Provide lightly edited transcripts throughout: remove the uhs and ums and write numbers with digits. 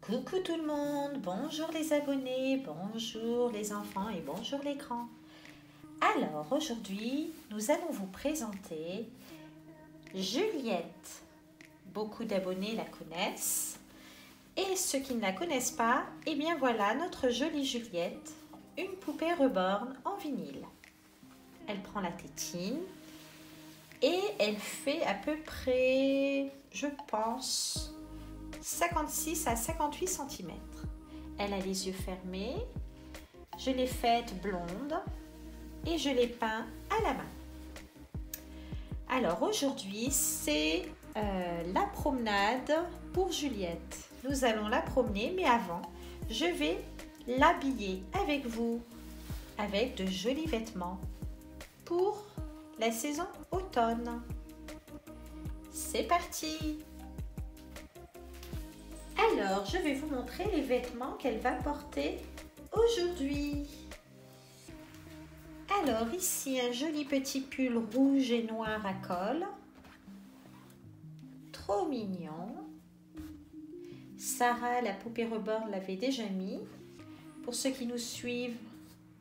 Coucou tout le monde, bonjour les abonnés, bonjour les enfants et bonjour les grands. Alors aujourd'hui, nous allons vous présenter Juliette. Beaucoup d'abonnés la connaissent et ceux qui ne la connaissent pas, eh bien voilà notre jolie Juliette, une poupée reborn en vinyle. Elle prend la tétine et elle fait à peu près, je pense, 56 à 58 cm. Elle a les yeux fermés. Je l'ai faite blonde et je l'ai peint à la main. Alors aujourd'hui, c'est la promenade pour Juliette. Nous allons la promener, mais avant, je vais l'habiller avec vous, avec de jolis vêtements pour la saison automne. C'est parti! Alors, je vais vous montrer les vêtements qu'elle va porter aujourd'hui. Alors, ici, un joli petit pull rouge et noir à col. Trop mignon. Sarah, la poupée reborn, l'avait déjà mis. Pour ceux qui nous suivent,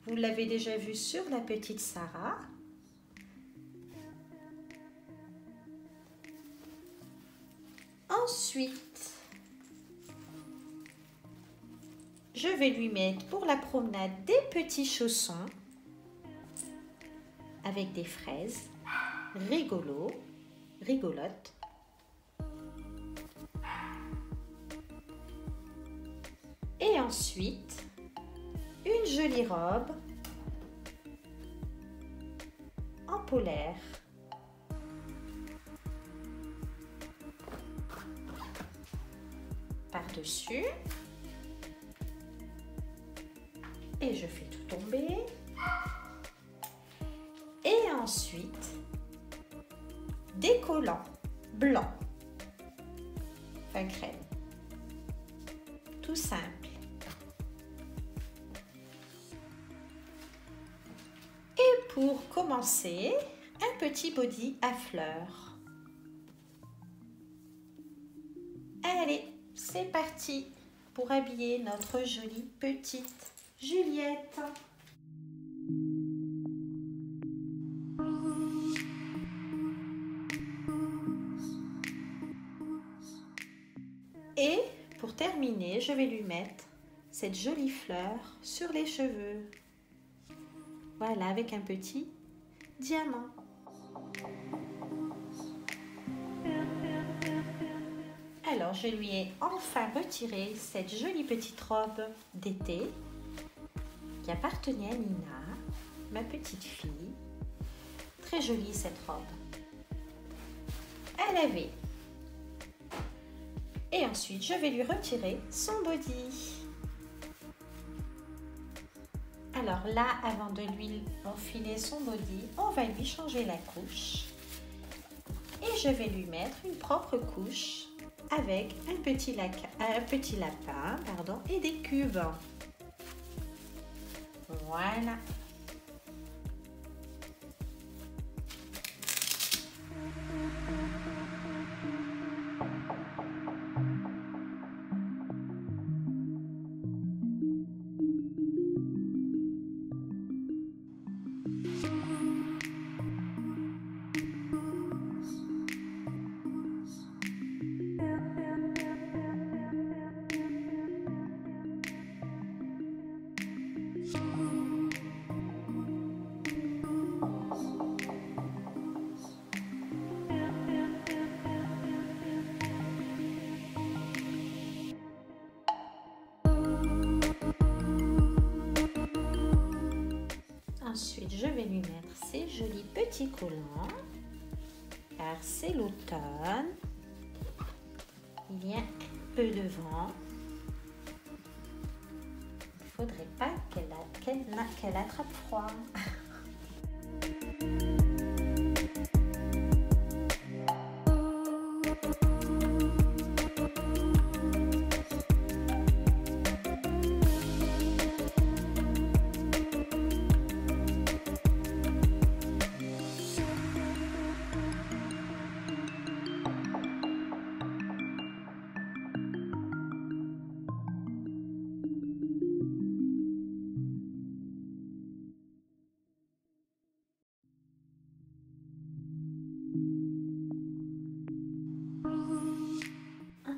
vous l'avez déjà vu sur la petite Sarah. Ensuite, je vais lui mettre pour la promenade des petits chaussons avec des fraises rigolotes. Et ensuite, une jolie robe en polaire. Par-dessus. Et je fais tout tomber. Et ensuite, des collants blancs, enfin crème. Tout simple. Et pour commencer, un petit body à fleurs. Allez, c'est parti pour habiller notre jolie petite Juliette. Et pour terminer, je vais lui mettre cette jolie fleur sur les cheveux. Voilà, avec un petit diamant. Alors, je lui ai enfin retiré cette jolie petite robe d'été qui appartenait à Nina, ma petite fille. Très jolie cette robe. À laver. Et ensuite, je vais lui retirer son body. Alors là, avant de lui enfiler son body, on va lui changer la couche. Et je vais lui mettre une propre couche avec un petit lapin et des cubes. Voilà. Ensuite, je vais lui mettre ces jolis petits collants, car c'est l'automne. Il y a un peu de vent. Il ne faudrait pas qu'elle attrape froid.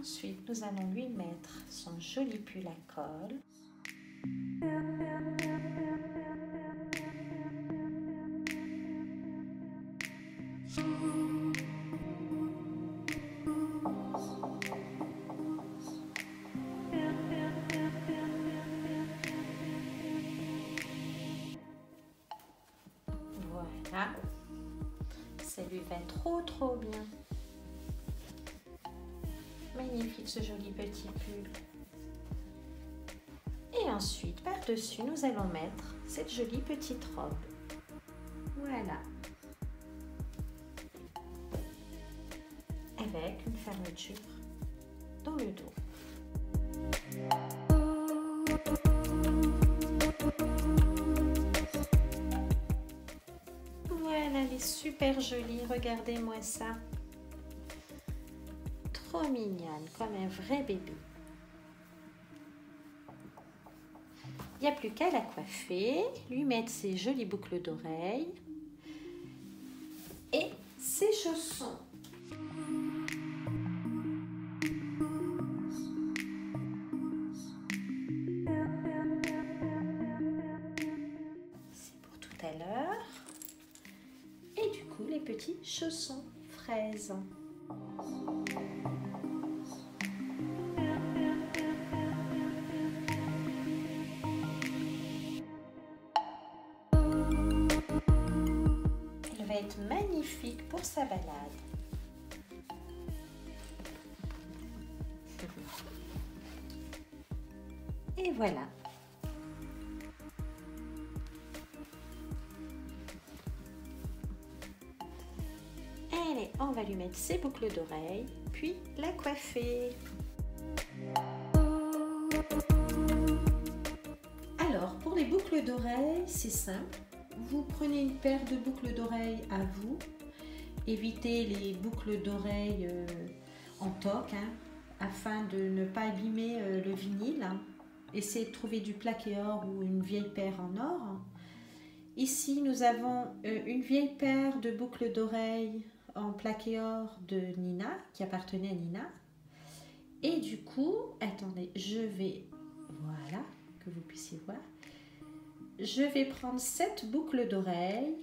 Ensuite, nous allons lui mettre son joli pull à col. Voilà, ça lui va trop bien. Magnifique ce joli petit pull. Et ensuite, par-dessus, nous allons mettre cette jolie petite robe. Voilà. Avec une fermeture dans le dos. Voilà, elle est super jolie, regardez-moi ça. Trop mignonne, comme un vrai bébé. Il n'y a plus qu'à la coiffer, lui mettre ses jolies boucles d'oreilles et ses chaussons. C'est pour tout à l'heure. Et du coup, les petits chaussons fraises. Elle va être magnifique pour sa balade. Et voilà. Allez, on va lui mettre ses boucles d'oreilles, puis la coiffer. Alors, pour les boucles d'oreilles, c'est simple. Vous prenez une paire de boucles d'oreilles à vous. Évitez les boucles d'oreilles en toc, afin de ne pas abîmer le vinyle. Essayez de trouver du plaqué or ou une vieille paire en or. Ici, nous avons une vieille paire de boucles d'oreilles en plaqué or de Nina, qui appartenait à Nina. Et du coup, attendez, je vais, voilà, que vous puissiez voir. Je vais prendre cette boucle d'oreille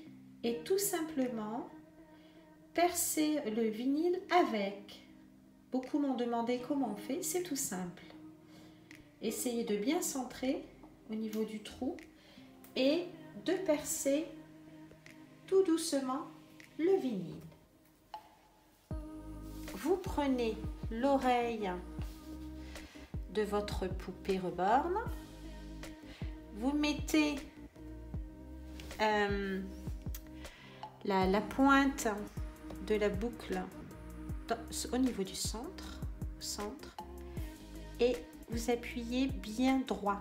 et tout simplement percer le vinyle avec. Beaucoup m'ont demandé comment on fait, c'est tout simple. Essayez de bien centrer au niveau du trou et de percer tout doucement le vinyle. Vous prenez l'oreille de votre poupée reborn, vous mettez la pointe de la boucle au niveau du centre, et vous appuyez bien droit,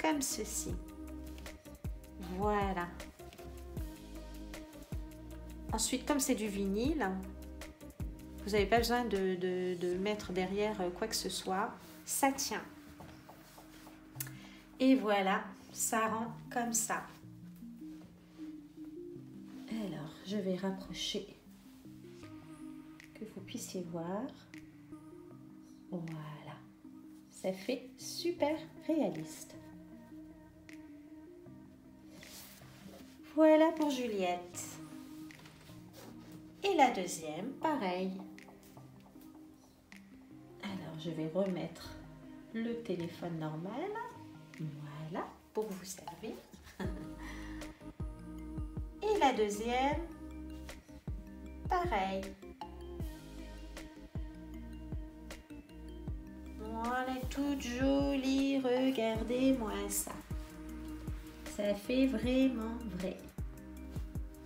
comme ceci. Voilà. Ensuite, comme c'est du vinyle, vous n'avez pas besoin de mettre derrière quoi que ce soit, ça tient. Et voilà, ça rend comme ça. Alors, je vais rapprocher, que vous puissiez voir. Voilà, ça fait super réaliste. Voilà pour Juliette. Et la deuxième, pareil. Alors, je vais remettre le téléphone normal. Voilà, pour vous servir. Et la deuxième, pareil. Voilà, toute jolie, regardez-moi ça. Ça fait vraiment vrai.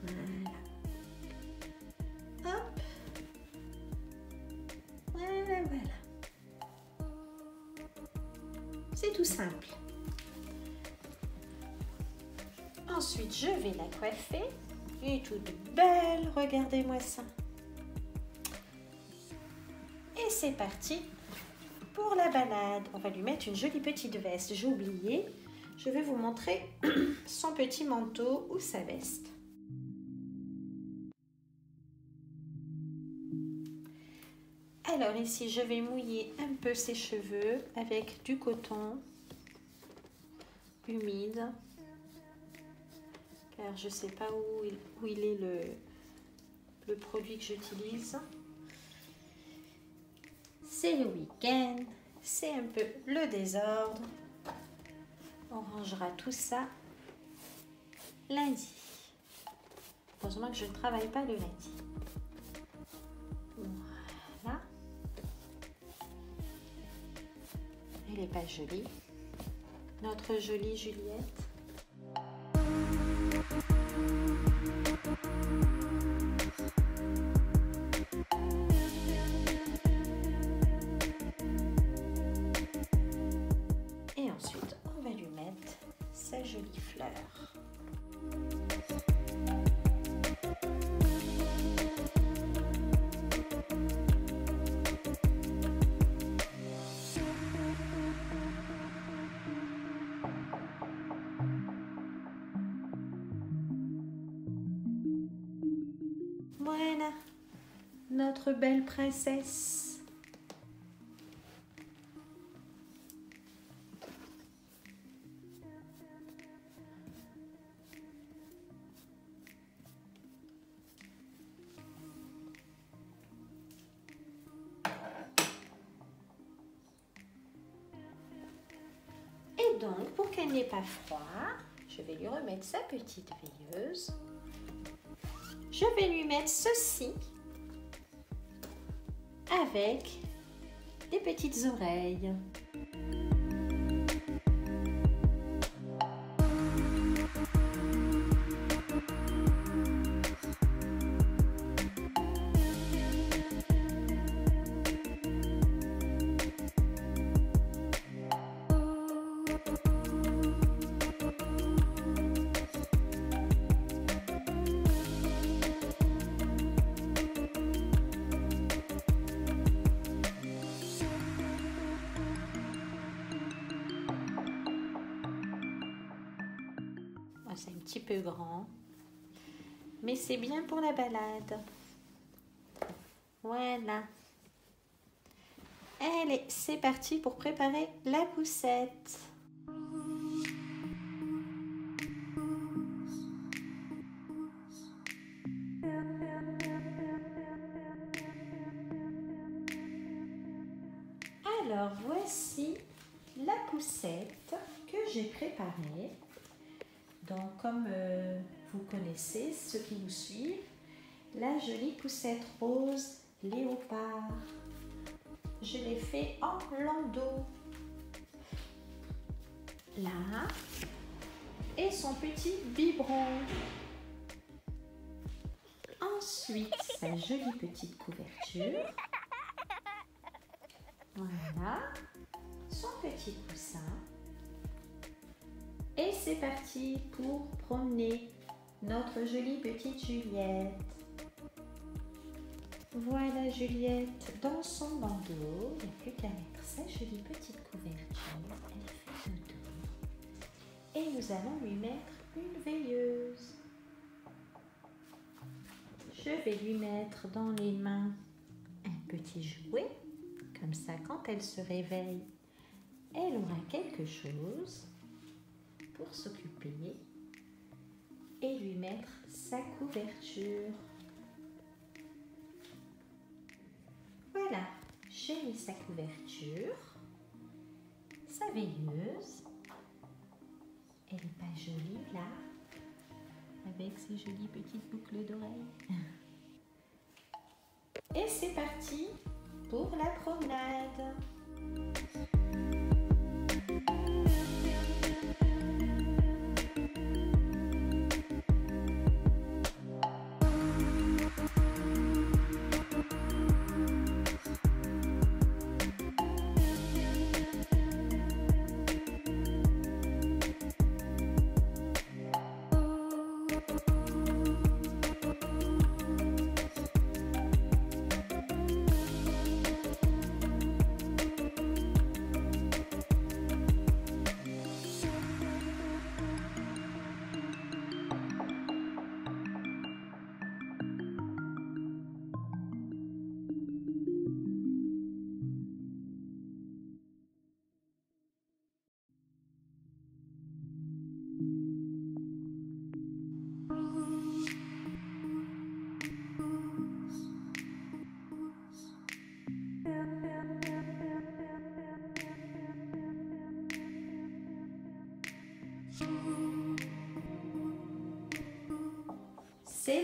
Voilà. Hop. Voilà, voilà. C'est tout simple. Ensuite, je vais la coiffer. Elle est toute belle, regardez-moi ça. Et c'est parti pour la balade. On va lui mettre une jolie petite veste. J'ai oublié. Je vais vous montrer son petit manteau ou sa veste. Alors ici, je vais mouiller un peu ses cheveux avec du coton humide, car je ne sais pas où il est le produit que j'utilise. C'est le week-end, c'est un peu le désordre. On rangera tout ça lundi. Heureusement que je ne travaille pas le lundi. Voilà. Elle n'est pas jolie. Notre jolie Juliette. Et ensuite, on va lui mettre sa jolie fleur. Voilà, notre belle princesse. Et donc, pour qu'elle n'ait pas froid, je vais lui remettre sa petite veilleuse. Je vais lui mettre ceci avec des petites oreilles. C'est un petit peu grand, mais c'est bien pour la balade. Voilà. Allez, c'est parti pour préparer la poussette. Alors, voici la poussette que j'ai préparée. Donc, comme vous connaissez, ceux qui nous suivent, la jolie poussette rose léopard. Je l'ai fait en landau. Là, et son petit biberon. Ensuite, sa jolie petite couverture. Voilà, son petit coussin. Et c'est parti pour promener notre jolie petite Juliette. Voilà Juliette dans son bandeau. Il n'y a plus qu'à mettre sa jolie petite couverture. Elle fait dodo. Et nous allons lui mettre une veilleuse. Je vais lui mettre dans les mains un petit jouet. Comme ça, quand elle se réveille, elle aura quelque chose pour s'occuper et lui mettre sa couverture. Voilà, j'ai mis sa couverture, sa veilleuse. Elle n'est pas jolie là, avec ses jolies petites boucles d'oreilles. Et c'est parti pour la promenade.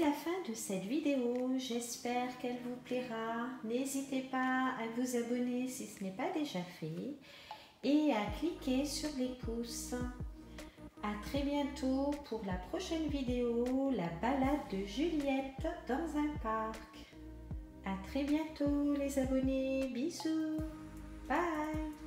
la fin de cette vidéo. J'espère qu'elle vous plaira. N'hésitez pas à vous abonner si ce n'est pas déjà fait et à cliquer sur les pouces. À très bientôt pour la prochaine vidéo, la balade de Juliette dans un parc. À très bientôt les abonnés. Bisous. Bye.